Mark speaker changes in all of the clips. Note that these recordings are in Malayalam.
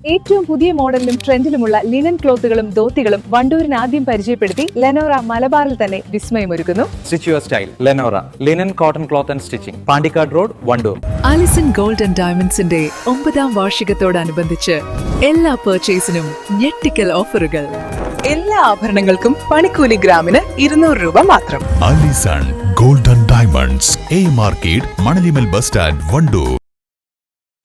Speaker 1: ഏറ്റവും പുതിയ മോഡലിലും ട്രെൻഡിലുമുള്ള ലിനൻ ക്ലോത്തുകളും ധോത്തികളും വണ്ടൂരിന് ആദ്യം പരിചയപ്പെടുത്തി ലെനോറ മലബാറിൽ തന്നെ വിസ്മയമൊരുക്കുന്നു.
Speaker 2: Stitch your style. Lenora. Linen, cotton cloth and stitching. Pandikkad road, Wandoor.
Speaker 3: Alison gold and ഡയമണ്ട്സിന്റെ 9ാം വാർഷികത്തോടനുബന്ധിച്ച് എല്ലാ പർച്ചേസിനും ഞെട്ടിക്കൽ ഓഫറുകൾ. എല്ലാ ആഭരണങ്ങൾക്കും പണിക്കൂലി ഗ്രാമിന് 200 രൂപ മാത്രം.
Speaker 4: Alison gold and diamonds, A market, Manalimal bus stand, Wandoor.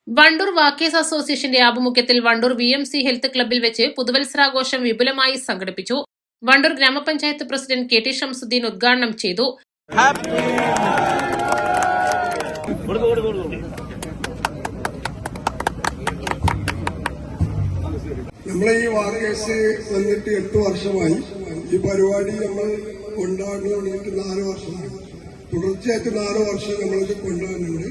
Speaker 5: Wandoor walkers അസോസിയേഷന്റെ ആഭിമുഖ്യത്തിൽ വണ്ടൂർ VMC ഹെൽത്ത് ക്ലബ്ബിൽ വെച്ച് പുതുവത്സരാഘോഷം വിപുലമായി സംഘടിപ്പിച്ചു. വണ്ടൂർ ഗ്രാമപഞ്ചായത്ത് പ്രസിഡന്റ് KT ഷംസുദ്ദീൻ ഉദ്ഘാടനം ചെയ്തു.
Speaker 6: നമ്മളെ ഈ വാക്കേഴ്സ് വന്നിട്ട് 8 വർഷമായി. ഈ പരിപാടി നമ്മൾ കൊണ്ടാടുന്നിട്ട് 4 വർഷമായി. തുടർച്ചയായിട്ട് 4 വർഷം നമ്മളിത് കൊണ്ടുവരുന്നുണ്ട്.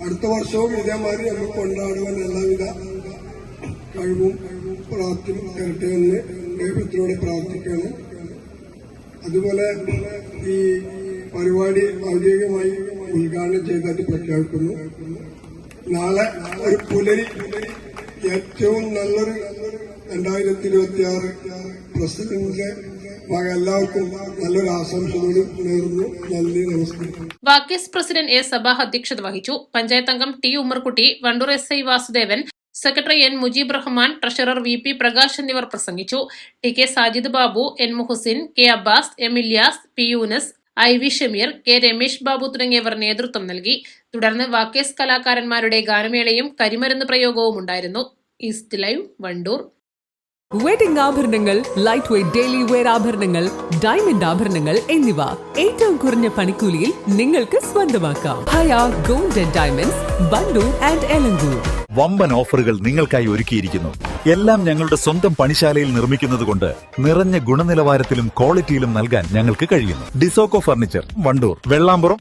Speaker 6: അടുത്ത വർഷവും ഇതേമാതിരി നമ്മൾ കൊണ്ടാടുവാൻ എല്ലാവിധ കഴിവും പ്രാർത്ഥിക്കട്ടെ എന്ന് ദൈവത്തിനോട് പ്രാർത്ഥിക്കുകയാണ്. അതുപോലെ ഈ പരിപാടി ഔദ്യോഗികമായി ഉദ്ഘാടനം ചെയ്തായിട്ട് പ്രഖ്യാപിക്കുന്നു. നാളെ ഒരു പുലരി ഏറ്റവും നല്ലൊരു 2026 പ്രസിഡന്റിന്റെ എല്ലാവർക്കും നല്ലൊരു ആശംസകളും നേർന്നു. നന്ദി, നമസ്കാരം.
Speaker 5: വാക്കേഴ്സ് പ്രസിഡന്റ് A സബാഹ് അധ്യക്ഷത വഹിച്ചു. പഞ്ചായത്ത് അംഗം T Ummerkutty, Wandoor SI Vasudevan, secretary N Mujeeb Rahman, treasurer VP Prakash എന്നിവർ പ്രസംഗിച്ചു. TK Sajid Babu, N Muhsin, K Abbas, M Ilyas, P Yunus, IV Shameer, K Ramesh Babu തുടങ്ങിയവർ നേതൃത്വം നൽകി. തുടർന്ന് വാക്കേഴ്സ് കലാകാരന്മാരുടെ ഗാനമേളയും കരിമരുന്ന് പ്രയോഗവും ഉണ്ടായിരുന്നു. East live, Wandoor.
Speaker 3: വെഡിംഗ് ആഭരണങ്ങൾ, ലൈറ്റ് വെയ്റ്റ് ഡെയിലി വെയർ ആഭരണങ്ങൾ, ഡയമണ്ട് ആഭരണങ്ങൾ എന്നിവ ഏറ്റവും കുറഞ്ഞ പണിക്കൂലിയിൽ നിങ്ങൾക്ക് സ്വന്തമാക്കാം. Haya gold and diamonds, Wandoor and Elankur.
Speaker 4: വമ്പൻ ഓഫറുകൾ നിങ്ങൾക്കായി ഒരുക്കിയിരിക്കുന്നു. എല്ലാം ഞങ്ങളുടെ സ്വന്തം പണിശാലയിൽ നിർമ്മിക്കുന്നതുകൊണ്ട് നിറഞ്ഞ ഗുണനിലവാരത്തിലും ക്വാളിറ്റിയിലും നൽകാൻ ഞങ്ങൾക്ക് കഴിയുന്നു. ഡിസോക്കോ ഫർണിച്ചർ, വണ്ടൂർ, വെള്ളാമ്പുറം,